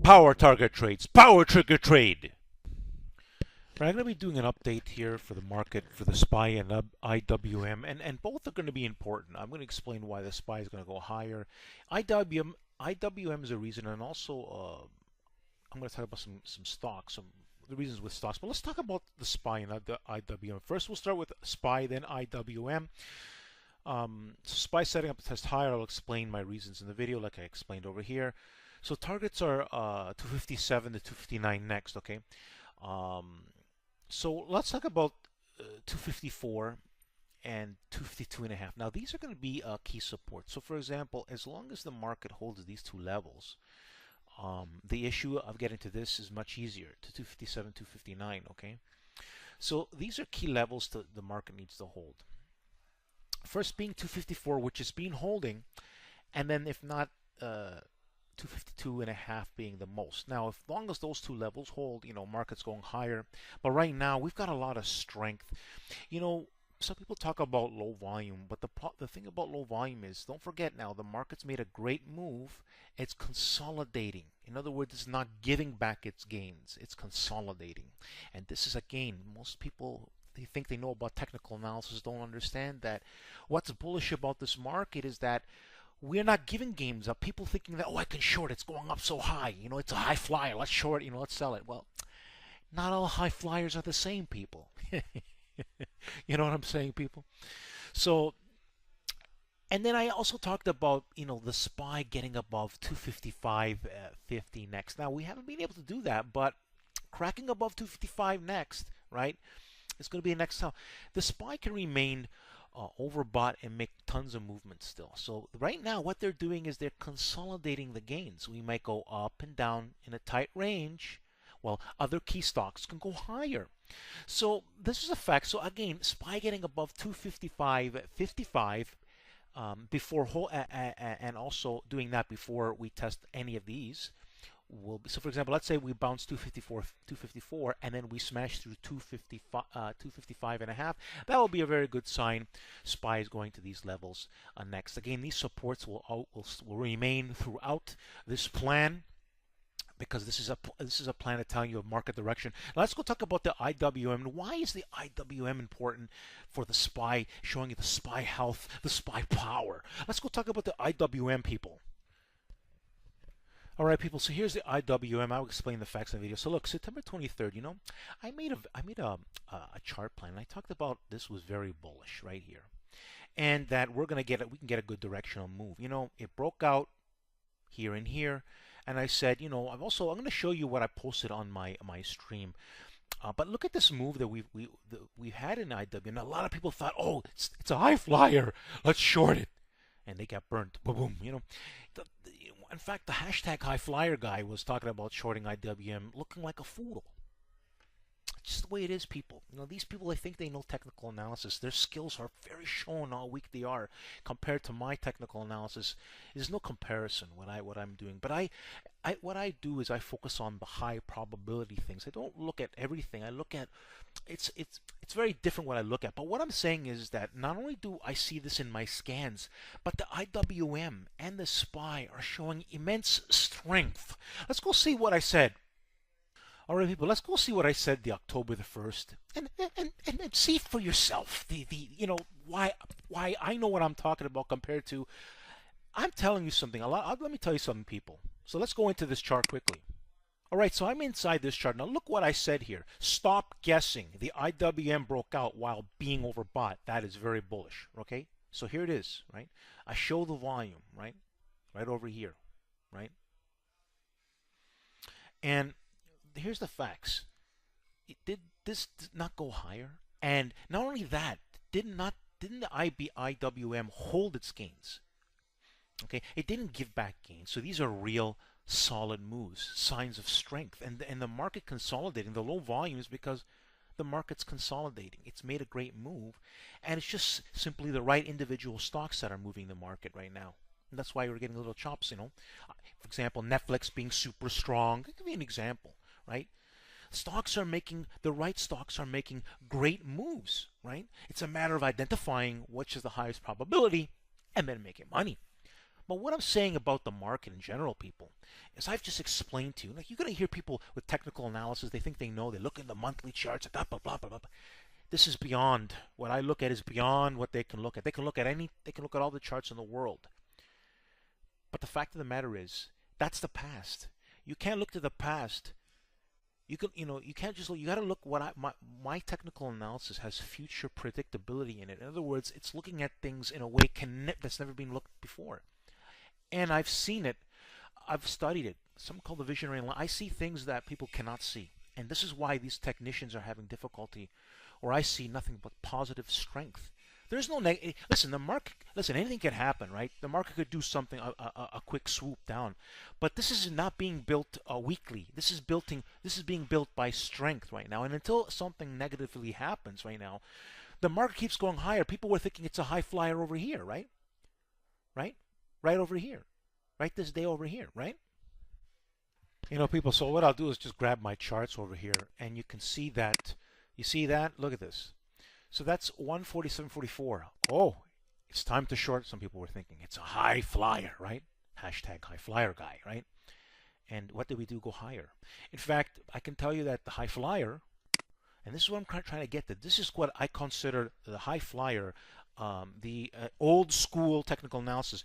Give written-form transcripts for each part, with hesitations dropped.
Power target trades, power trigger trade. Right, I'm going to be doing an update here for the market for the SPY and IWM, and both are going to be important. I'm going to explain why the SPY is going to go higher. IWM is a reason, and also I'm going to talk about some stocks, some the reasons with stocks. But let's talk about the SPY and the IWM. First, we'll start with SPY, then IWM. SPY setting up the test higher. I'll explain my reasons in the video, like I explained over here. So targets are 257 to 259 next. Okay. So let's talk about 254 and 252.5. Now these are going to be key support. So for example, as long as the market holds these two levels, the issue of getting to this is much easier, to 257, 259. Okay. So these are key levels that the market needs to hold. First being 254, which has been holding, and then if not, 252.5 being the most. Now, as long as those two levels hold, market's going higher. But right now, we've got a lot of strength. Some people talk about low volume, but the thing about low volume is, don't forget now, the market's made a great move. It's consolidating. In other words, it's not giving back its gains. It's consolidating. And this is a gain. Most people, they think they know about technical analysis, don't understand that what's bullish about this market is that we're not giving gains up. People thinking that, oh, I can short, it's going up so high. It's a high flyer. Let's short, let's sell it. Well, not all high flyers are the same, people. You know what I'm saying, people? So, and then I also talked about, the SPY getting above 255.50 next. Now, we haven't been able to do that, but cracking above 255 next, right? It's going to be a next time. The SPY can remain overbought and make tons of movement still. So right now what they're doing is they're consolidating the gains. We might go up and down in a tight range, while other key stocks can go higher. So this is a fact. So again, SPY getting above 255.55 before and also doing that before we test any of these. So for example, let's say we bounce 254, and then we smash through 255.5. That will be a very good sign. SPY is going to these levels next. Again, these supports will remain throughout this plan, because this is a plan to tell you a market direction. Now let's go talk about the IWM. Why is the IWM important for the SPY, showing you the SPY health, the SPY power? Let's go talk about the IWM, people. All right, people. So here's the IWM. I'll explain the facts in the video. So look, September 23rd. I made a chart plan. And I talked about this was very bullish right here, and that we can get a good directional move. It broke out here and here, and I said, I'm going to show you what I posted on my stream. But look at this move that we've had in IWM. And a lot of people thought, oh, it's a high flyer. Let's short it, and they got burnt. Boom, boom. In fact, the hashtag high flyer guy was talking about shorting IWM, looking like a fool. Just the way it is, people. These people, I think they know technical analysis. Their skills are very shown how weak they are compared to my technical analysis. There's no comparison what I'm doing. But what I do is I focus on the high probability things. I don't look at everything. I look at it's very different what I look at. But what I'm saying is that not only do I see this in my scans, but the IWM and the SPY are showing immense strength. Let's go see what I said. All right, people, let's go see what I said the October the 1st, and see for yourself why I know what I'm talking about compared to. I'm telling you something. Let me tell you something, people. So let's go into this chart quickly. All right, so I'm inside this chart. Now look what I said here. Stop guessing. The IWM broke out while being overbought. That is very bullish, okay? So here it is, right? I show the volume, right? Right over here, right? And here's the facts. This did not go higher, and not only that, didn't the IWM hold its gains? Okay, it didn't give back gains. So these are real solid moves, signs of strength, and the market consolidating. The low volume is because the market's consolidating. It's made a great move, and it's just simply the right individual stocks that are moving the market right now. And that's why we're getting little chops. For example, Netflix being super strong. I'll give you an example, right? The right stocks are making great moves, right? It's a matter of identifying which is the highest probability and then making money. But what I'm saying about the market in general, people, is I've just explained to you. Like, you're going to hear people with technical analysis, they think they know, they look in the monthly charts, blah, blah, blah, blah, blah. This is beyond, what I look at is beyond what they can look at. They can look at all the charts in the world. But the fact of the matter is, that's the past. You can't look to the past. You can't just look. You got to look. My technical analysis has future predictability in it. In other words, it's looking at things in a way that's never been looked before. And I've seen it. I've studied it. Something called the visionary line. I see things that people cannot see, and this is why these technicians are having difficulty. Or I see nothing but positive strength. There's no listen. The market. Listen. Anything can happen, right? The market could do something, a quick swoop down, but this is not being built weekly. This is being built by strength right now. And until something negatively happens right now, the market keeps going higher. People were thinking it's a high flyer over here, right? Right over here, right this day over here, right? People. So what I'll do is just grab my charts over here, and you can see that. You see that? Look at this. So that's 147.44. Oh, it's time to short. Some people were thinking it's a high flyer, right? Hashtag high flyer guy, right? And what did we do? Go higher. In fact, I can tell you that the high flyer, and this is what I'm trying to get to. This is what I consider the high flyer, the old school technical analysis.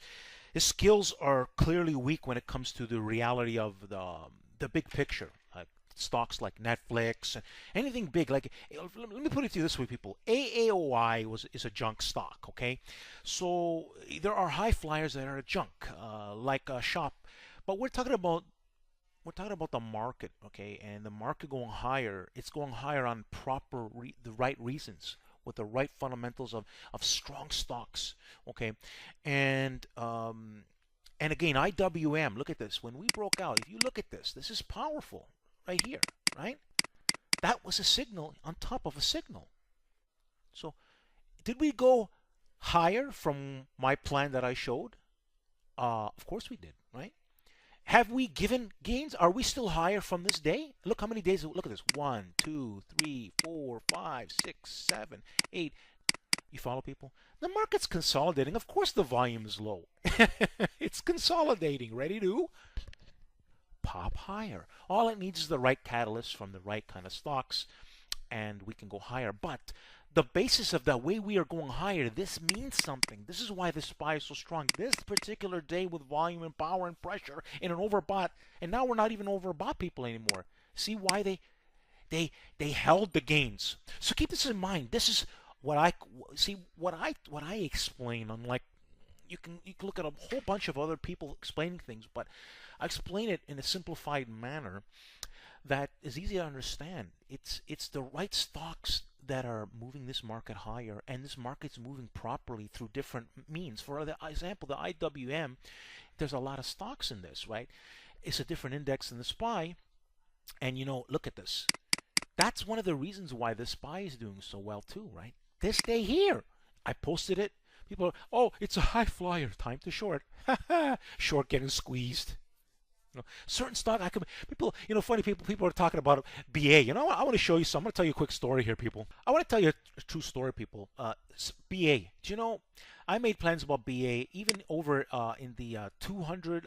His skills are clearly weak when it comes to the reality of the big picture. Stocks like Netflix and anything big. Like, let me put it to you this way, people. AAOI is a junk stock, okay? So there are high flyers that are junk, like a shop. But we're talking about the market, okay? And the market going higher. It's going higher on the right reasons, with the right fundamentals of strong stocks, okay? And again, IWM. Look at this. When we broke out, if you look at this, this is powerful. Right here, right? That was a signal on top of a signal. So, did we go higher from my plan that I showed? Of course we did, right? Have we given gains? Are we still higher from this day? Look how many days. Look at this. 1, 2, 3, 4, 5, 6, 7, 8. You follow, people? The market's consolidating. Of course the volume is low. It's consolidating, ready to pop higher. All it needs is the right catalyst from the right kind of stocks, and we can go higher. But the basis of the way we are going higher, this means something. This is why the SPY is so strong. This particular day with volume and power and pressure in an overbought, and now we're not even overbought, people, anymore. See why they held the gains. So keep this in mind. This is what I explain. Unlike you can look at a whole bunch of other people explaining things, but I explain it in a simplified manner that is easy to understand. It's the right stocks that are moving this market higher, and this market's moving properly through different means. For example, the IWM, there's a lot of stocks in this, right? It's a different index than the SPY, and look at this. That's one of the reasons why the SPY is doing so well too, right? This day here, I posted it. People are, oh, it's a high flyer, time to short. Short getting squeezed. Certain stock, funny people are talking about BA. I want to show you something. I'm going to tell you a quick story here, people. I want to tell you a true story, people. BA. Do you know, I made plans about BA even over in the 200.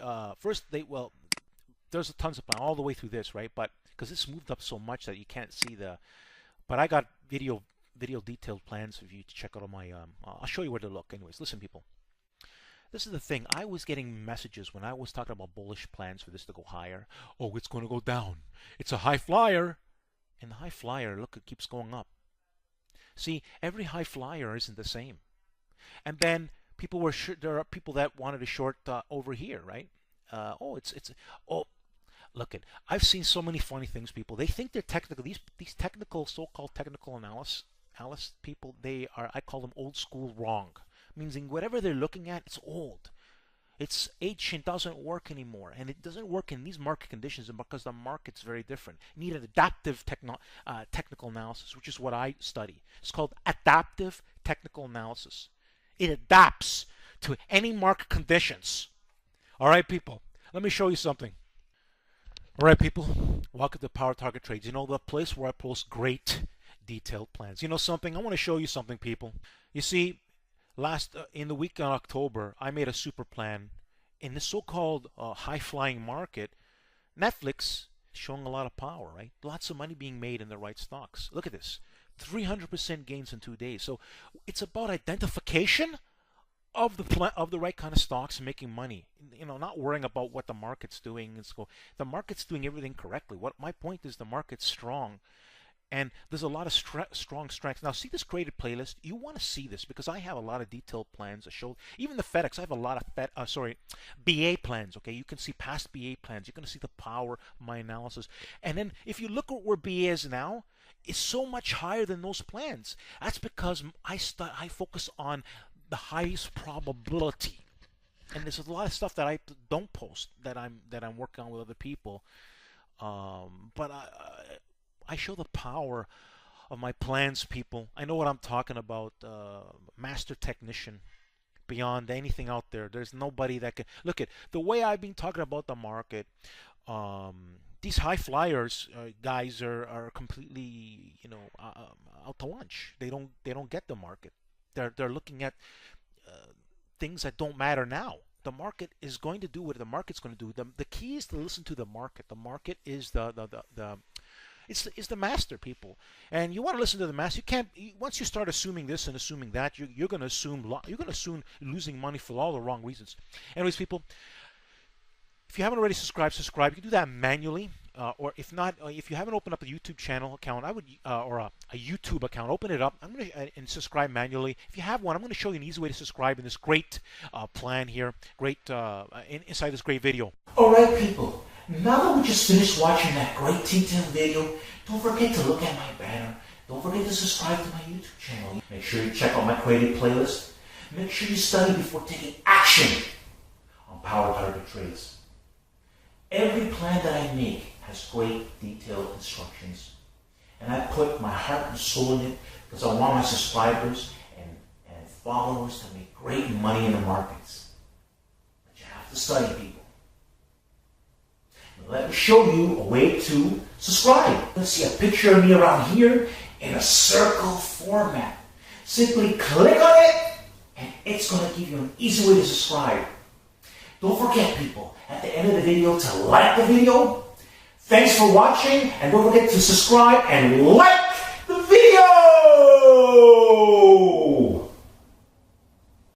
There's tons of plans all the way through this, right? But because it's moved up so much that you can't see but I got video detailed plans for you to check out on my, I'll show you where to look. Anyways, listen, people. This is the thing. I was getting messages when I was talking about bullish plans for this to go higher. Oh, it's going to go down. It's a high flyer. And the high flyer, look, it keeps going up. See, every high flyer isn't the same. And then there are people that wanted to short over here, right? Look at. I've seen so many funny things, people. They think they're technical. These technical, so-called technical analyst people, I call them old school wrong. Meaning whatever they're looking at, it's old. It's ancient, doesn't work anymore. And it doesn't work in these market conditions because the market's very different. You need an adaptive technical analysis, which is what I study. It's called adaptive technical analysis. It adapts to any market conditions. All right, people, let me show you something. All right, people, welcome to Power Target Trades. You know, the place where I post great detailed plans. You know something? I want to show you something, people. You see, in the week in October, I made a super plan in the so-called high-flying market. Netflix showing a lot of power, right? Lots of money being made in the right stocks. Look at this, 300% gains in 2 days. So it's about identification of the right kind of stocks and making money. You know, not worrying about what the market's doing. The market's doing everything correctly. What my point is, the market's strong, and there's a lot of strong strengths. Now, see this graded playlist. You want to see this because I have a lot of detailed plans that show. Even the FedEx, I have a lot of BA plans. Okay, you can see past BA plans. You're going to see the power of my analysis. And then if you look at where BA is now, it's so much higher than those plans. That's because I focus on the highest probability, and there's a lot of stuff that I don't post that I'm working on with other people, but I show the power of my plans, people. I know what I'm talking about. Master technician, beyond anything out there. There's nobody that can look at the way I've been talking about the market. These high flyers guys are completely, you know, out to lunch. They don't get the market. They're looking at things that don't matter now. The market is going to do what the market's going to do. The key is to listen to the market. The market is it's the master, people, and you want to listen to the master. You can't once you start assuming this and assuming that, you're going to assume losing money for all the wrong reasons. Anyways, people, if you haven't already subscribed. You can do that manually, or if not, if you haven't opened up a YouTube channel account, I would, or a YouTube account, open it up. I'm going to and subscribe manually. If you have one, I'm going to show you an easy way to subscribe in this great plan here, great inside this great video. All right, people. Now that we just finished watching that great detailed video, don't forget to look at my banner. Don't forget to subscribe to my YouTube channel. Make sure you check out my created playlist. Make sure you study before taking action on Power Target Trades. Every plan that I make has great detailed instructions, and I put my heart and soul in it because I want my subscribers and followers to make great money in the markets. But you have to study, people. Now let me show you a way to subscribe. Let's see a picture of me around here in a circle format. Simply click on it, and it's going to give you an easy way to subscribe. Don't forget, people, at the end of the video to like the video. Thanks for watching, and don't forget to subscribe and like the video!